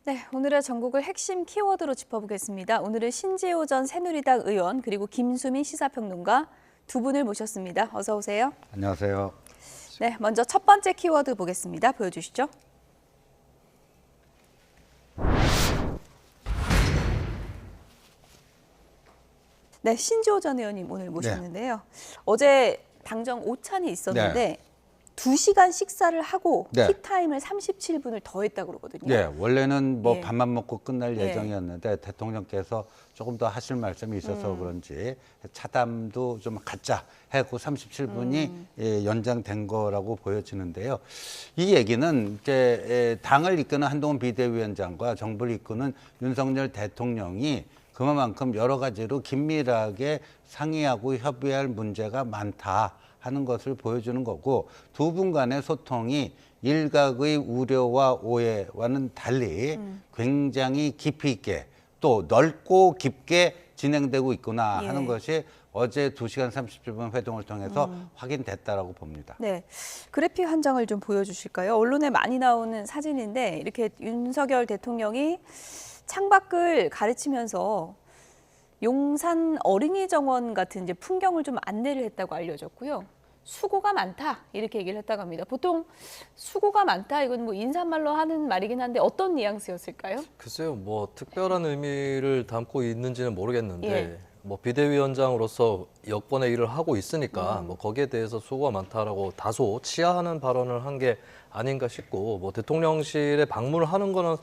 네, 오늘의 전국을 핵심 키워드로 짚어보겠습니다. 오늘은 신재호 전 새누리당 의원 그리고 김수민 시사평론가 두 분을 모셨습니다. 어서 오세요. 안녕하세요. 네, 먼저 첫 번째 키워드 보겠습니다. 보여주시죠. 네, 신재호 전 의원님 오늘 모셨는데요. 어제 당정 오찬이 있었는데 2시간 식사를 하고 티타임을 37분을 더 했다고 그러거든요. 네, 원래는 뭐 예. 밥만 먹고 끝날 예. 예정이었는데 대통령께서 조금 더 하실 말씀이 있어서 그런지 차담도 좀 갖자 하고 37분이 연장된 거라고 보여지는데요. 이 얘기는 이제 당을 이끄는 한동훈 비대위원장과 정부를 이끄는 윤석열 대통령이 그만큼 여러 가지로 긴밀하게 상의하고 협의할 문제가 많다 하는 것을 보여주는 거고, 두 분 간의 소통이 일각의 우려와 오해와는 달리 굉장히 깊이 있게 또 넓고 깊게 진행되고 있구나 하는 것이 어제 2시간 37분 회동을 통해서 확인됐다라고 봅니다. 네, 그래픽 한 장을 좀 보여주실까요? 언론에 많이 나오는 사진인데 이렇게 윤석열 대통령이 창밖을 가르치면서 용산 어린이 정원 같은 이제 풍경을 좀 안내를 했다고 알려졌고요. 수고가 많다 이렇게 얘기를 했다고 합니다. 보통 수고가 많다 이건 뭐 인사말로 하는 말이긴 한데 어떤 뉘앙스였을까요? 글쎄요, 뭐 특별한 의미를 담고 있는지는 모르겠는데 예. 뭐 비대위원장으로서 여권의 일을 하고 있으니까 뭐 거기에 대해서 수고가 많다라고 다소 치하하는 발언을 한 게 아닌가 싶고, 뭐 대통령실에 방문을 하는 거는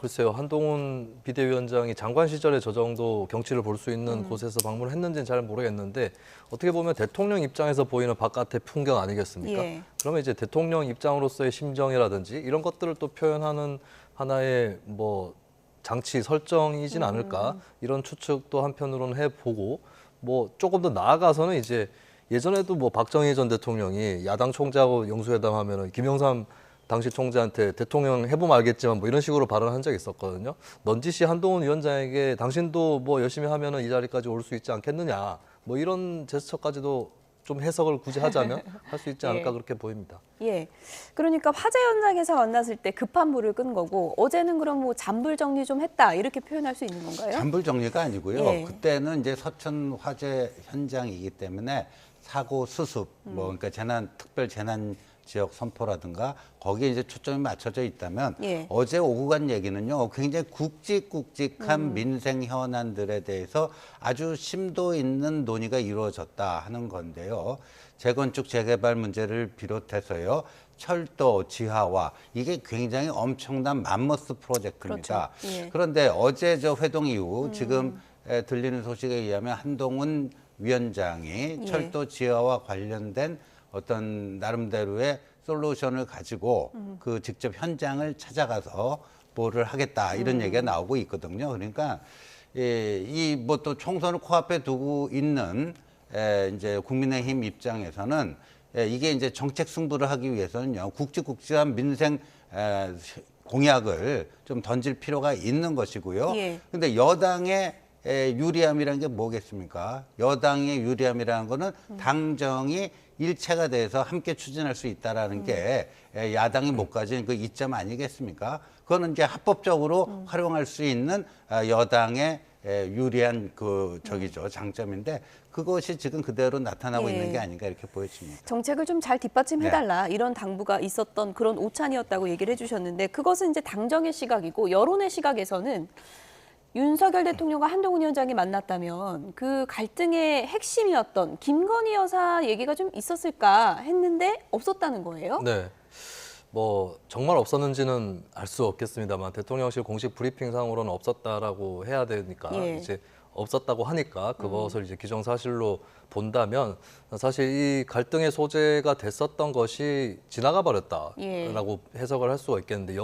글쎄요, 한동훈 비대위원장이 장관 시절에 저 정도 경치를 볼 수 있는 곳에서 방문을 했는지는 잘 모르겠는데, 어떻게 보면 대통령 입장에서 보이는 바깥의 풍경 아니겠습니까? 예. 그러면 이제 대통령 입장으로서의 심정이라든지 이런 것들을 또 표현하는 하나의 뭐 장치 설정이진 않을까, 이런 추측도 한편으로는 해보고, 뭐 조금 더 나아가서는 이제 예전에도 뭐 박정희 전 대통령이 야당 총재하고 영수회담하면은 김영삼 당시 총재한테 대통령 해보면 알겠지만 뭐 이런 식으로 발언한 적이 있었거든요. 넌지시 한동훈 위원장에게 당신도 뭐 열심히 하면은 이 자리까지 올 수 있지 않겠느냐, 뭐 이런 제스처까지도 좀 해석을 굳이 하자면 할 수 있지 않을까 그렇게 보입니다. 예, 그러니까 화재 현장에서 만났을 때 급한 불을 끈 거고 어제는 그럼 뭐 잔불 정리 좀 했다 이렇게 표현할 수 있는 건가요? 잔불 정리가 아니고요. 예. 그때는 이제 서천 화재 현장이기 때문에 사고 수습, 뭐 그러니까 특별 재난 지역 선포라든가 거기에 이제 초점이 맞춰져 있다면, 예. 어제 오고 간 얘기는요, 굉장히 굵직굵직한 민생 현안들에 대해서 아주 심도 있는 논의가 이루어졌다 하는 건데요. 재건축 재개발 문제를 비롯해서요, 철도 지하화, 이게 굉장히 엄청난 맘모스 프로젝트입니다. 그렇죠. 예. 그런데 어제 저 회동 이후 지금 들리는 소식에 의하면 한동훈 위원장이 철도 지하와 관련된 어떤 나름대로의 솔루션을 가지고 그 직접 현장을 찾아가서 뭐를 하겠다 이런 얘기가 나오고 있거든요. 그러니까 이 뭐 또 총선을 코앞에 두고 있는 이제 국민의힘 입장에서는 이게 이제 정책 승부를 하기 위해서는요, 굵직굵직한 민생 공약을 좀 던질 필요가 있는 것이고요. 예. 근데 여당의 유리함이라는 게 뭐겠습니까? 여당의 유리함이라는 거는 당정이 일체가 돼서 함께 추진할 수 있다라는 게 야당이 못 가진 그 이점 아니겠습니까? 그거는 이제 합법적으로 활용할 수 있는 여당의 유리한 그 장점인데, 그것이 지금 그대로 나타나고 있는 게 아닌가 이렇게 보여집니다. 정책을 좀 잘 뒷받침해달라 이런 당부가 있었던 그런 오찬이었다고 얘기를 해주셨는데, 그것은 이제 당정의 시각이고 여론의 시각에서는 윤석열 대통령과 한동훈 위원장이 만났다면 그 갈등의 핵심이었던 김건희 여사 얘기가 좀 있었을까 했는데 없었다는 거예요? 네. 뭐 정말 없었는지는 알 수 없겠습니다만 대통령실 공식 브리핑상으로는 없었다라고 해야 되니까 이제 없었다고 하니까 그것을 이제 기정사실로 본다면 사실 이 갈등의 소재가 됐었던 것이 지나가 버렸다라고 해석을 할 수가 있겠는데,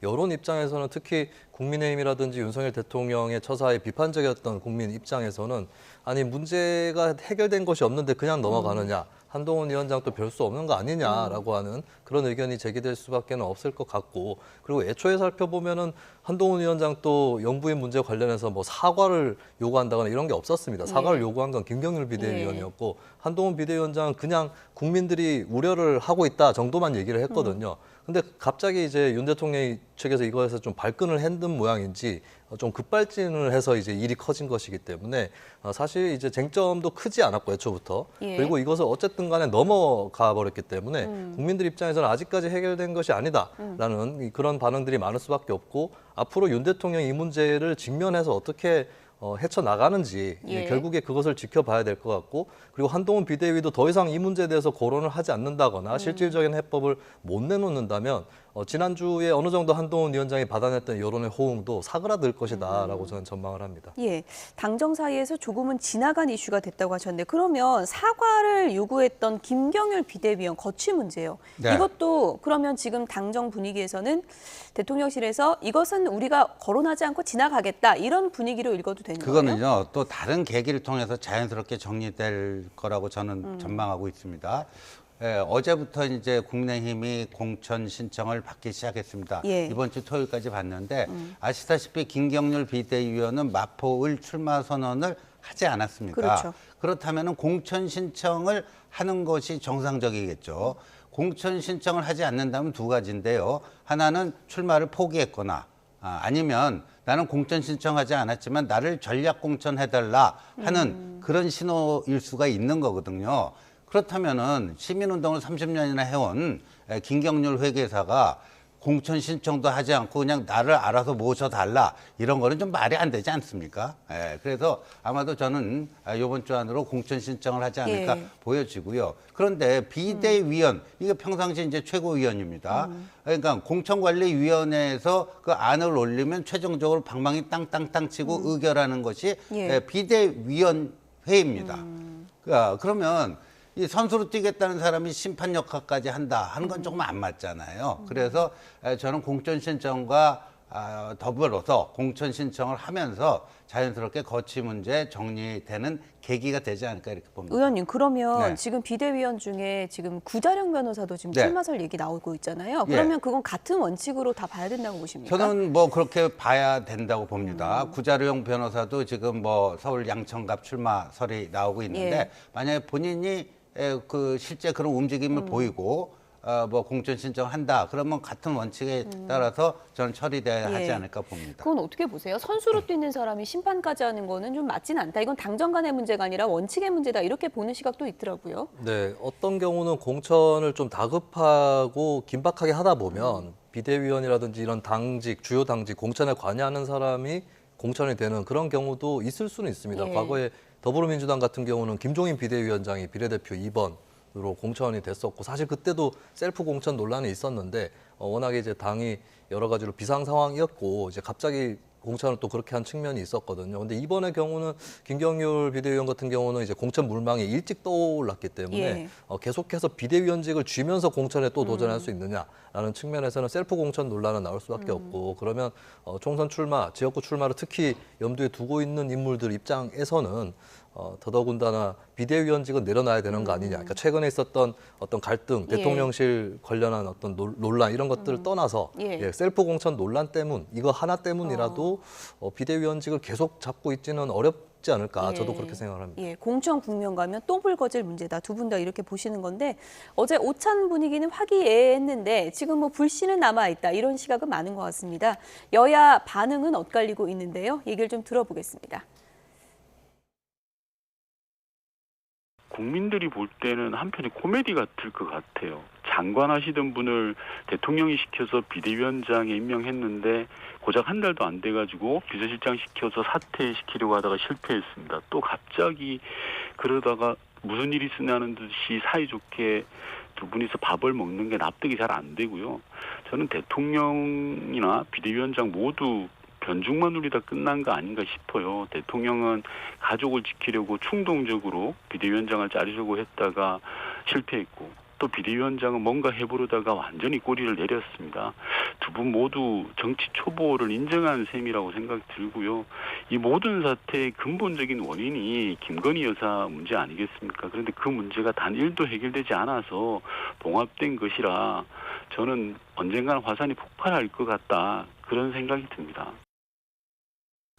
여론 입장에서는 특히 국민의힘이라든지 윤석열 대통령의 처사에 비판적이었던 국민 입장에서는 아니 문제가 해결된 것이 없는데 그냥 넘어가느냐, 한동훈 위원장도 별 수 없는 거 아니냐라고 하는 그런 의견이 제기될 수밖에 없을 것 같고, 그리고 애초에 살펴보면은 한동훈 위원장 또 영부인 문제 관련해서 뭐 사과를 요구한다거나 이런 게 없었습니다. 사과를 요구한 건 김경률 비대위원이었고 한동훈 비대위원장은 그냥 국민들이 우려를 하고 있다 정도만 얘기를 했거든요. 근데 갑자기 이제 윤 대통령 측에서 이거에서 좀 발끈을 했는 모양인지 좀 급발진을 해서 이제 일이 커진 것이기 때문에 사실 이제 쟁점도 크지 않았고 애초부터 예. 그리고 이것을 어쨌든 간에 넘어가 버렸기 때문에 국민들 입장에서는 아직까지 해결된 것이 아니다라는 그런 반응들이 많을 수밖에 없고 앞으로 윤 대통령이 이 문제를 직면해서 어떻게 헤쳐나가는지 예. 결국에 그것을 지켜봐야 될 것 같고 그리고 한동훈 비대위도 더 이상 이 문제에 대해서 거론을 하지 않는다거나 실질적인 해법을 못 내놓는다면 지난주에 어느 정도 한동훈 위원장이 받아냈던 여론의 호응도 사그라들 것이다라고 저는 전망을 합니다. 예, 당정 사이에서 조금은 지나간 이슈가 됐다고 하셨는데 그러면 사과를 요구했던 김경률 비대위원 거취 문제요. 네. 이것도 그러면 지금 당정 분위기에서는 대통령실에서 이것은 우리가 거론하지 않고 지나가겠다 이런 분위기로 읽어도 되는 거예요? 그거는요, 또 다른 계기를 통해서 자연스럽게 정리될 거라고 저는 전망하고 있습니다. 예, 어제부터 이제 국민의힘이 공천 신청을 받기 시작했습니다. 예. 이번 주 토요일까지 받는데 아시다시피 김경률 비대위원은 마포을 출마 선언을 하지 않았습니다. 그렇죠. 그렇다면 공천 신청을 하는 것이 정상적이겠죠. 공천 신청을 하지 않는다면 두 가지인데요. 하나는 출마를 포기했거나 아니면 나는 공천 신청하지 않았지만 나를 전략 공천해달라 하는 그런 신호일 수가 있는 거거든요. 그렇다면은 시민운동을 30년이나 해온 김경률 회계사가 공천 신청도 하지 않고 그냥 나를 알아서 모셔달라 이런 거는 좀 말이 안 되지 않습니까? 예, 그래서 아마도 저는 이번 주 안으로 공천 신청을 하지 않을까 예. 보여지고요. 그런데 비대위원 이게 평상시 이제 최고위원입니다. 그러니까 공천관리위원회에서 그 안을 올리면 최종적으로 방망이 땅땅땅 치고 의결하는 것이 예. 비대위원회입니다. 그러면 이 선수로 뛰겠다는 사람이 심판 역할까지 한다 하는 건 조금 안 맞잖아요. 그래서 저는 공천 신청과 더불어서 공천 신청을 하면서 자연스럽게 거취 문제 정리되는 계기가 되지 않을까 이렇게 봅니다. 의원님 그러면 네. 지금 비대위원 중에 지금 구자령 변호사도 지금 네. 출마설 얘기 나오고 있잖아요. 예. 그러면 그건 같은 원칙으로 다 봐야 된다고 보십니까? 저는 뭐 그렇게 봐야 된다고 봅니다. 구자룡 변호사도 지금 뭐 서울 양천갑 출마설이 나오고 있는데 예. 만약에 본인이 그 실제 그런 움직임을 보이고 뭐 공천 신청한다 그러면 같은 원칙에 따라서 저는 처리돼야 하지 예. 않을까 봅니다. 그건 어떻게 보세요? 선수로 뛰는 사람이 심판까지 하는 거는 좀 맞진 않다. 이건 당정 간의 문제가 아니라 원칙의 문제다. 이렇게 보는 시각도 있더라고요. 네, 어떤 경우는 공천을 좀 다급하고 긴박하게 하다 보면 비대위원이라든지 이런 당직, 주요 당직, 공천에 관여하는 사람이 공천이 되는 그런 경우도 있을 수는 있습니다. 예. 과거에 더불어민주당 같은 경우는 김종인 비대위원장이 비례대표 2번으로 공천이 됐었고 사실 그때도 셀프 공천 논란이 있었는데 워낙에 이제 당이 여러 가지로 비상 상황이었고 이제 갑자기 공천을 또 그렇게 한 측면이 있었거든요. 근데 이번의 경우는 김경률 비대위원 같은 경우는 이제 공천 물망이 일찍 떠올랐기 때문에 예. 계속해서 비대위원직을 쥐면서 공천에 또 도전할 수 있느냐라는 측면에서는 셀프 공천 논란은 나올 수밖에 없고 그러면 총선 출마, 지역구 출마를 특히 염두에 두고 있는 인물들 입장에서는 더더군다나 비대위원직은 내려놔야 되는 거 아니냐. 그러니까 최근에 있었던 어떤 갈등, 예. 대통령실 관련한 어떤 논란 이런 것들을 떠나서 예. 셀프 공천 논란 때문, 이거 하나 때문이라도 비대위원직을 계속 잡고 있지는 어렵지 않을까. 예. 저도 그렇게 생각을 합니다. 예, 공천 국면 가면 또 불거질 문제다. 두 분 다 이렇게 보시는 건데 어제 오찬 분위기는 화기애애했는데 지금 뭐 불씨는 남아있다. 이런 시각은 많은 것 같습니다. 여야 반응은 엇갈리고 있는데요. 얘기를 좀 들어보겠습니다. 국민들이 볼 때는 한편의 코미디 같을 것 같아요. 장관 하시던 분을 대통령이 시켜서 비대위원장에 임명했는데 고작 한 달도 안 돼가지고 비서실장 시켜서 사퇴시키려고 하다가 실패했습니다. 또 갑자기 그러다가 무슨 일이 있으냐는 듯이 사이좋게 두 분이서 밥을 먹는 게 납득이 잘 안 되고요. 저는 대통령이나 비대위원장 모두 변죽만 누리다 끝난 거 아닌가 싶어요. 대통령은 가족을 지키려고 충동적으로 비대위원장을 자르려고 했다가 실패했고 또 비대위원장은 뭔가 해보려다가 완전히 꼬리를 내렸습니다. 두 분 모두 정치 초보를 인정한 셈이라고 생각이 들고요. 이 모든 사태의 근본적인 원인이 김건희 여사 문제 아니겠습니까? 그런데 그 문제가 단 1도 해결되지 않아서 봉합된 것이라 저는 언젠가는 화산이 폭발할 것 같다. 그런 생각이 듭니다.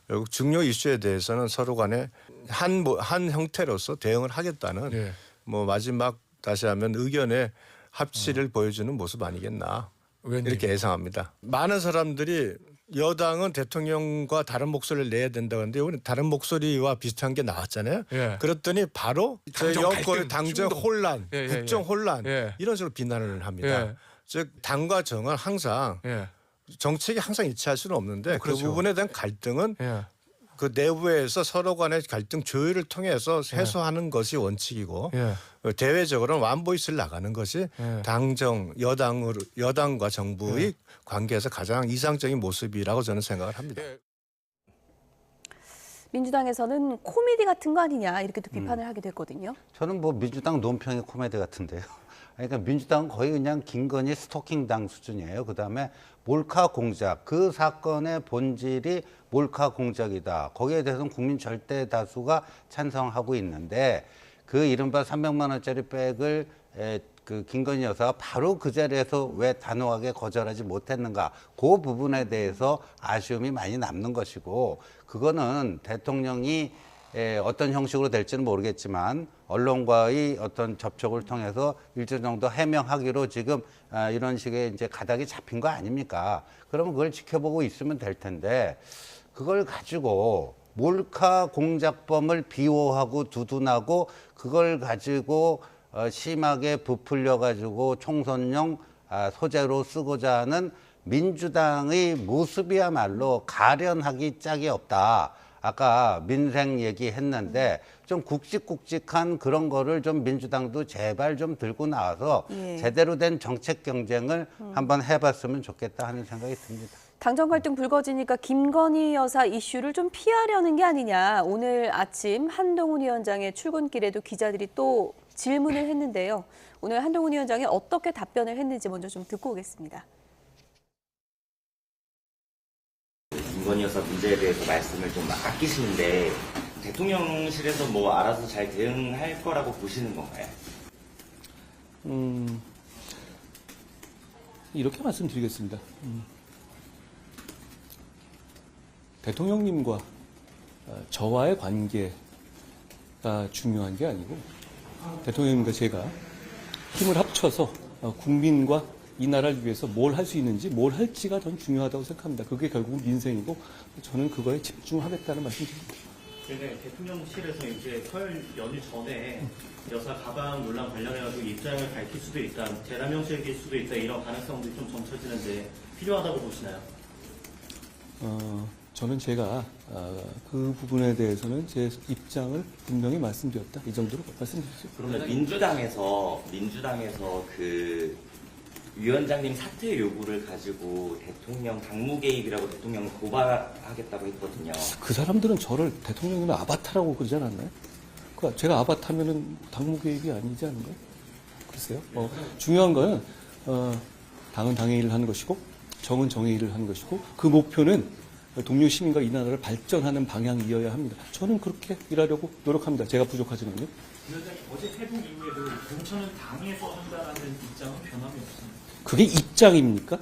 결국 중요 이슈에 대해서는 서로 간에 한 형태로서 대응을 하겠다는 예. 뭐 마지막 다시 하면 의견의 합치를 보여주는 모습 아니겠나. 이렇게 예상합니다. 많은 사람들이 여당은 대통령과 다른 목소리를 내야 된다고 하는데 오늘 다른 목소리와 비슷한 게 나왔잖아요. 예. 그랬더니 바로 당정 여권 갈등, 당정 충돌. 혼란, 예, 예, 국정 예. 혼란 예. 이런 식으로 비난을 합니다. 예. 즉 당과 정은 항상 예. 정책이 항상 일치할 수는 없는데 그렇죠. 그 부분에 대한 갈등은 예. 그 내부에서 서로 간의 갈등 조율을 통해서 해소하는 것이 원칙이고 예. 대외적으로는 완보이스를 나가는 것이 예. 여당과 정부의 관계에서 가장 이상적인 모습이라고 저는 생각을 합니다. 민주당에서는 코미디 같은 거 아니냐 이렇게 또 비판을 하기도 했거든요. 저는 뭐 민주당 논평의 코미디 같은데요. 그러니까 민주당은 거의 그냥 김건희 스토킹당 수준이에요. 그다음에 몰카 공작, 그 사건의 본질이 몰카 공작이다. 거기에 대해서는 국민 절대 다수가 찬성하고 있는데 그 이른바 300만 원짜리 백을 그 김건희 여사가 바로 그 자리에서 왜 단호하게 거절하지 못했는가, 그 부분에 대해서 아쉬움이 많이 남는 것이고, 그거는 대통령이 어떤 형식으로 될지는 모르겠지만 언론과의 어떤 접촉을 통해서 일정 정도 해명하기로 지금 이런 식의 이제 가닥이 잡힌 거 아닙니까? 그러면 그걸 지켜보고 있으면 될 텐데, 그걸 가지고 몰카 공작범을 비호하고 두둔하고 그걸 가지고 심하게 부풀려 가지고 총선용 소재로 쓰고자 하는 민주당의 모습이야말로 가련하기 짝이 없다. 아까 민생 얘기했는데 좀 굵직굵직한 그런 거를 좀 민주당도 제발 좀 들고 나와서 제대로 된 정책 경쟁을 한번 해봤으면 좋겠다 하는 생각이 듭니다. 당정 갈등 불거지니까 김건희 여사 이슈를 좀 피하려는 게 아니냐. 오늘 아침 한동훈 위원장의 출근길에도 기자들이 또 질문을 했는데요. 오늘 한동훈 위원장이 어떻게 답변을 했는지 먼저 좀 듣고 오겠습니다. 김건희 여사 문제에 대해서 말씀을 좀 아끼시는데 대통령실에서 뭐 알아서 잘 대응할 거라고 보시는 건가요? 이렇게 말씀드리겠습니다. 대통령님과 저와의 관계가 중요한 게 아니고 대통령님과 제가 힘을 합쳐서 국민과 이 나라를 위해서 뭘 할 수 있는지, 뭘 할지가 더 중요하다고 생각합니다. 그게 결국은 민생이고 저는 그거에 집중하겠다는 말씀드립니다. 네, 대통령실에서 이제 설 연휴 전에 여사 가방 논란 관련해가지고 입장을 밝힐 수도 있다, 대남 형식일 수도 있다, 이런 가능성들이 좀 점쳐지는데 필요하다고 보시나요? 저는 제가 그 부분에 대해서는 제 입장을 분명히 말씀드렸다. 이 정도로 말씀드렸죠. 그러면 민주당에서 그 위원장님 사퇴 요구를 가지고 대통령 당무 개입이라고 대통령을 고발하겠다고 했거든요. 그 사람들은 저를 대통령님의 아바타라고 그러지 않았나요? 그러니까 제가 아바타면은 당무 개입이 아니지 않은가요? 글쎄요. 중요한 거는 당은 당의 일을 하는 것이고 정은 정의 일을 하는 것이고 그 목표는 동료 시민과 이 나라를 발전하는 방향이어야 합니다. 저는 그렇게 일하려고 노력합니다. 제가 부족하지만요. 위원장님 어제 회동 이후에도 공천은 당에서 한다라는 입장은 변함이 없습니다. 그게 입장입니까?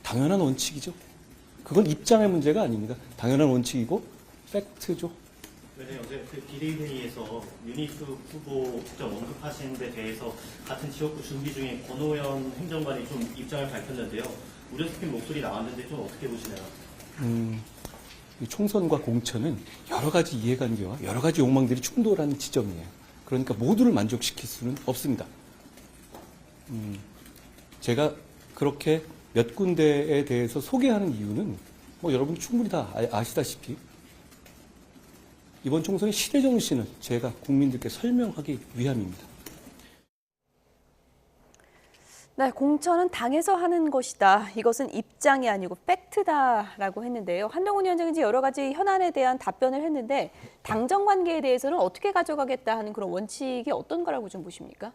당연한 원칙이죠. 그건 입장의 문제가 아닙니다. 당연한 원칙이고 팩트죠. 네, 어제 그 비대위회의에서 윤희숙 후보 직접 언급하신 데 대해서 같은 지역구 준비 중에 권오현 행정관이 좀 입장을 밝혔는데요. 우려시킨 목소리 나왔는데 좀 어떻게 보시나요? 이 총선과 공천은 여러 가지 이해관계와 여러 가지 욕망들이 충돌하는 지점이에요. 그러니까 모두를 만족시킬 수는 없습니다. 제가 그렇게 몇 군데에 대해서 소개하는 이유는 뭐 여러분 충분히 다 아시다시피 이번 총선의 시대 정신을 제가 국민들께 설명하기 위함입니다. 네, 공천은 당에서 하는 것이다. 이것은 입장이 아니고 팩트다라고 했는데요. 한동훈 위원장이 이제 여러 가지 현안에 대한 답변을 했는데 당정 관계에 대해서는 어떻게 가져가겠다 하는 그런 원칙이 어떤 거라고 좀 보십니까?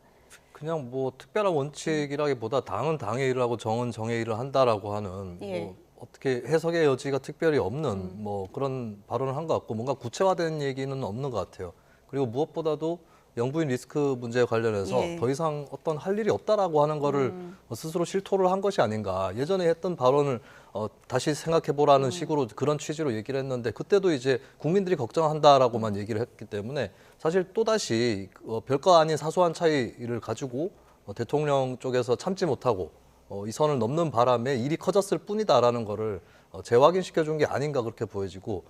그냥 뭐 특별한 원칙이라기보다 당은 당의 일을 하고 정은 정의 일을 한다라고 하는 뭐 어떻게 해석의 여지가 특별히 없는 뭐 그런 발언을 한 것 같고 뭔가 구체화된 얘기는 없는 것 같아요. 그리고 무엇보다도 영부인 리스크 문제에 관련해서 더 이상 어떤 할 일이 없다라고 하는 거를 스스로 실토를 한 것이 아닌가. 예전에 했던 발언을 다시 생각해보라는 식으로 그런 취지로 얘기를 했는데 그때도 이제 국민들이 걱정한다라고만 얘기를 했기 때문에 사실 또다시 별거 아닌 사소한 차이를 가지고 대통령 쪽에서 참지 못하고 이 선을 넘는 바람에 일이 커졌을 뿐이다라는 거를 재확인시켜 준 게 아닌가 그렇게 보여지고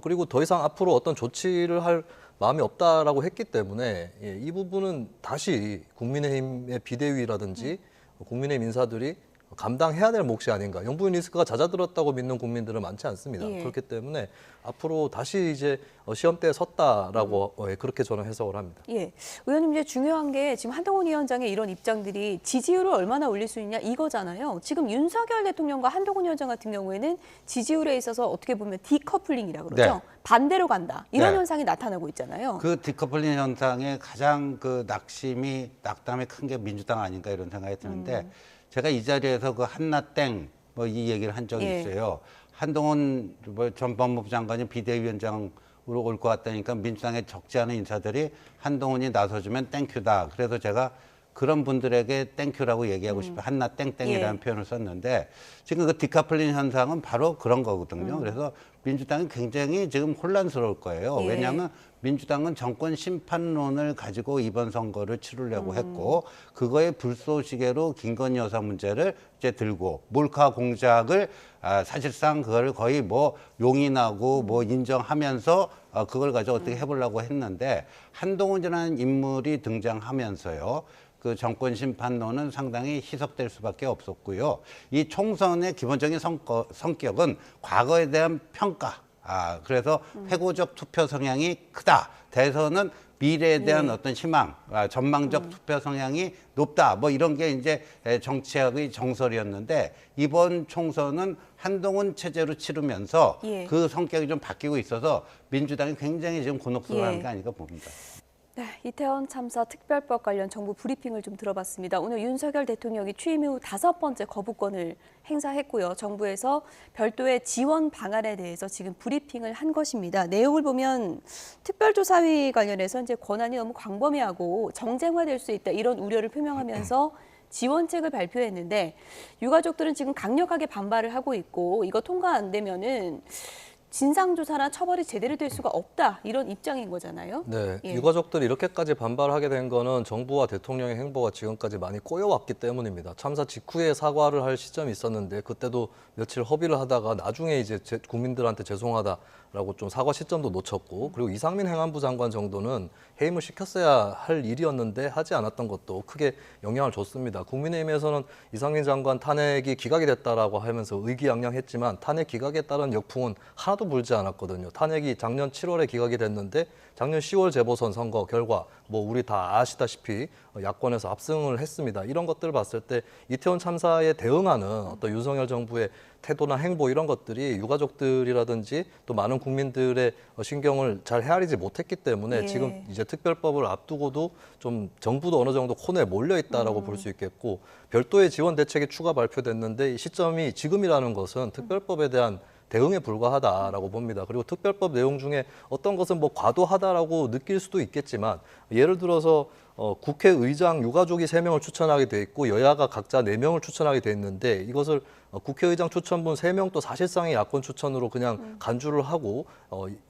그리고 더 이상 앞으로 어떤 조치를 할 마음이 없다라고 했기 때문에 이 부분은 다시 국민의힘의 비대위라든지 국민의힘 인사들이 감당해야 될 몫이 아닌가. 영부인 리스크가 잦아들었다고 믿는 국민들은 많지 않습니다. 예. 그렇기 때문에 앞으로 다시 이제 시험대에 섰다라고 그렇게 저는 해석을 합니다. 예, 의원님 이제 중요한 게 지금 한동훈 위원장의 이런 입장들이 지지율을 얼마나 올릴 수 있냐 이거잖아요. 지금 윤석열 대통령과 한동훈 위원장 같은 경우에는 지지율에 있어서 어떻게 보면 디커플링이라고 그러죠. 네. 반대로 간다. 이런 네. 현상이 나타나고 있잖아요. 그 디커플링 현상의 가장 그 낙담이 큰 게 민주당 아닌가 이런 생각이 드는데 제가 이 자리에서 그 한나땡 뭐 이 얘기를 한 적이 예. 있어요. 한동훈 전 법무부 장관이 비대위원장으로 올 것 같다니까 민주당에 적지 않은 인사들이 한동훈이 나서주면 땡큐다. 그래서 제가 그런 분들에게 땡큐라고 얘기하고 싶어요. 한나 땡땡이라는 예. 표현을 썼는데 지금 그 디카플링 현상은 바로 그런 거거든요. 그래서 민주당이 굉장히 지금 혼란스러울 거예요. 예. 왜냐하면 민주당은 정권 심판론을 가지고 이번 선거를 치르려고 했고 그거의 불쏘시개로 김건희 여사 문제를 이제 들고 몰카 공작을 사실상 그걸 거의 뭐 용인하고 뭐 인정하면서 그걸 가지고 어떻게 해보려고 했는데 한동훈이라는 인물이 등장하면서요. 그 정권 심판론은 상당히 희석될 수밖에 없었고요. 이 총선의 기본적인 성격은 과거에 대한 평가. 그래서 회고적 투표 성향이 크다. 대선은 미래에 대한 어떤 희망, 전망적 투표 성향이 높다. 뭐 이런 게 이제 정치학의 정설이었는데 이번 총선은 한동훈 체제로 치르면서 예. 그 성격이 좀 바뀌고 있어서 민주당이 굉장히 지금 곤혹스러워하는 예. 게 아닌가 봅니다. 네, 이태원 참사 특별법 관련 정부 브리핑을 좀 들어봤습니다. 오늘 윤석열 대통령이 취임 이후 5번째 거부권을 행사했고요. 정부에서 별도의 지원 방안에 대해서 지금 브리핑을 한 것입니다. 내용을 보면 특별조사위 관련해서 이제 권한이 너무 광범위하고 정쟁화될 수 있다 이런 우려를 표명하면서 지원책을 발표했는데 유가족들은 지금 강력하게 반발을 하고 있고 이거 통과 안 되면은 진상조사나 처벌이 제대로 될 수가 없다 이런 입장인 거잖아요. 네, 예. 유가족들이 이렇게까지 반발하게 된 거는 정부와 대통령의 행보가 지금까지 많이 꼬여왔기 때문입니다. 참사 직후에 사과를 할 시점이 있었는데 그때도 며칠 허비를 하다가 나중에 이제 국민들한테 죄송하다라고 좀 사과 시점도 놓쳤고 그리고 이상민 행안부 장관 정도는 해임을 시켰어야 할 일이었는데 하지 않았던 것도 크게 영향을 줬습니다. 국민의힘에서는 이상민 장관 탄핵이 기각이 됐다라고 하면서 의기양양했지만 탄핵 기각에 따른 역풍은 하나도 불지 않았거든요. 탄핵이 작년 7월에 기각이 됐는데 작년 10월 재보선 선거 결과 뭐 우리 다 아시다시피 야권에서 압승을 했습니다. 이런 것들을 봤을 때 이태원 참사에 대응하는 어떤 윤석열 정부의 태도나 행보 이런 것들이 유가족들이라든지 또 많은 국민들의 신경을 잘 헤아리지 못했기 때문에 예. 지금 이제 특별법을 앞두고도 좀 정부도 어느 정도 코너에 몰려 있다라고 볼 수 있겠고 별도의 지원 대책이 추가 발표됐는데 이 시점이 지금이라는 것은 특별법에 대한 대응에 불과하다라고 봅니다. 그리고 특별법 내용 중에 어떤 것은 뭐 과도하다라고 느낄 수도 있겠지만 예를 들어서 국회의장 유가족이 3명을 추천하게 돼 있고 여야가 각자 4명을 추천하게 돼 있는데 이것을 국회의장 추천분 3명 또 사실상의 야권 추천으로 그냥 간주를 하고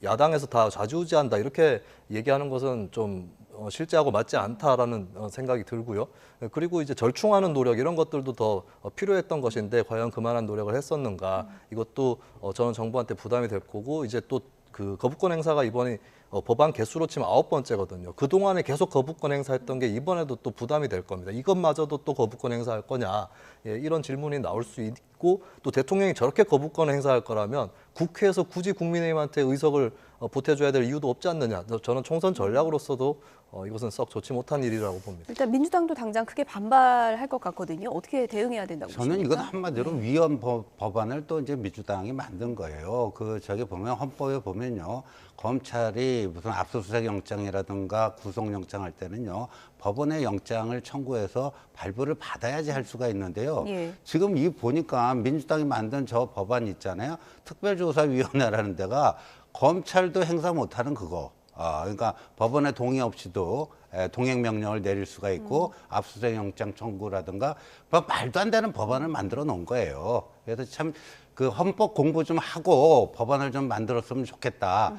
야당에서 다 좌지우지한다 이렇게 얘기하는 것은 좀 실제하고 맞지 않다라는 생각이 들고요. 그리고 이제 절충하는 노력 이런 것들도 더 필요했던 것인데 과연 그만한 노력을 했었는가 이것도 저는 정부한테 부담이 될 거고 이제 또 그 거부권 행사가 이번에 법안 개수로 치면 9번째거든요. 그동안에 계속 거부권 행사했던 게 이번에도 또 부담이 될 겁니다. 이것마저도 또 거부권 행사할 거냐 이런 질문이 나올 수 있고 또 대통령이 저렇게 거부권 행사할 거라면 국회에서 굳이 국민의힘한테 의석을 보태줘야 될 이유도 없지 않느냐. 저는 총선 전략으로서도 이것은 썩 좋지 못한 일이라고 봅니다. 일단 민주당도 당장 크게 반발할 것 같거든요. 어떻게 대응해야 된다고 저는 보십니까? 이건 한마디로 위헌 법안을 또 이제 민주당이 만든 거예요. 그 저기 보면 헌법에 보면요. 검찰이 무슨 압수수색 영장이라든가 구속영장 할 때는요. 법원의 영장을 청구해서 발부를 받아야지 할 수가 있는데요. 예. 지금 이 보니까 민주당이 만든 저 법안 있잖아요. 특별조사위원회라는 데가 검찰도 행사 못하는 그거. 그러니까 법원의 동의 없이도 동행명령을 내릴 수가 있고 압수수색 영장 청구라든가 뭐 말도 안 되는 법안을 만들어 놓은 거예요. 그래서 참 그 헌법 공부 좀 하고 법안을 좀 만들었으면 좋겠다.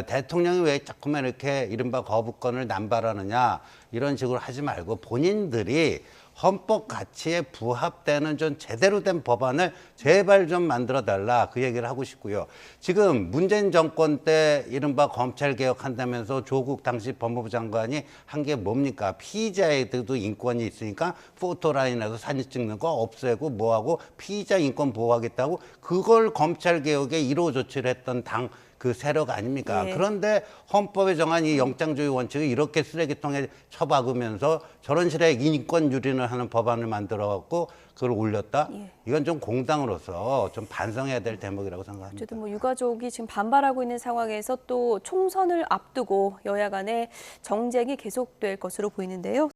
대통령이 왜 자꾸만 이렇게 이른바 거부권을 남발하느냐 이런 식으로 하지 말고 본인들이 헌법 가치에 부합되는 좀 제대로 된 법안을 제발 좀 만들어 달라 그 얘기를 하고 싶고요. 지금 문재인 정권 때 이른바 검찰 개혁한다면서 조국 당시 법무부 장관이 한 게 뭡니까? 피의자에도 인권이 있으니까 포토라인에서 사진 찍는 거 없애고 뭐하고 피의자 인권 보호하겠다고 그걸 검찰 개혁의 1호 조치를 했던 당 그 세력 아닙니까? 예. 그런데 헌법에 정한 이 영장주의 원칙을 이렇게 쓰레기통에 쳐박으면서 저런 식의 인권 유린을 하는 법안을 만들어갖고 그걸 올렸다? 예. 이건 좀 공당으로서 좀 반성해야 될 대목이라고 생각합니다. 어쨌든 뭐 유가족이 지금 반발하고 있는 상황에서 또 총선을 앞두고 여야 간의 정쟁이 계속될 것으로 보이는데요.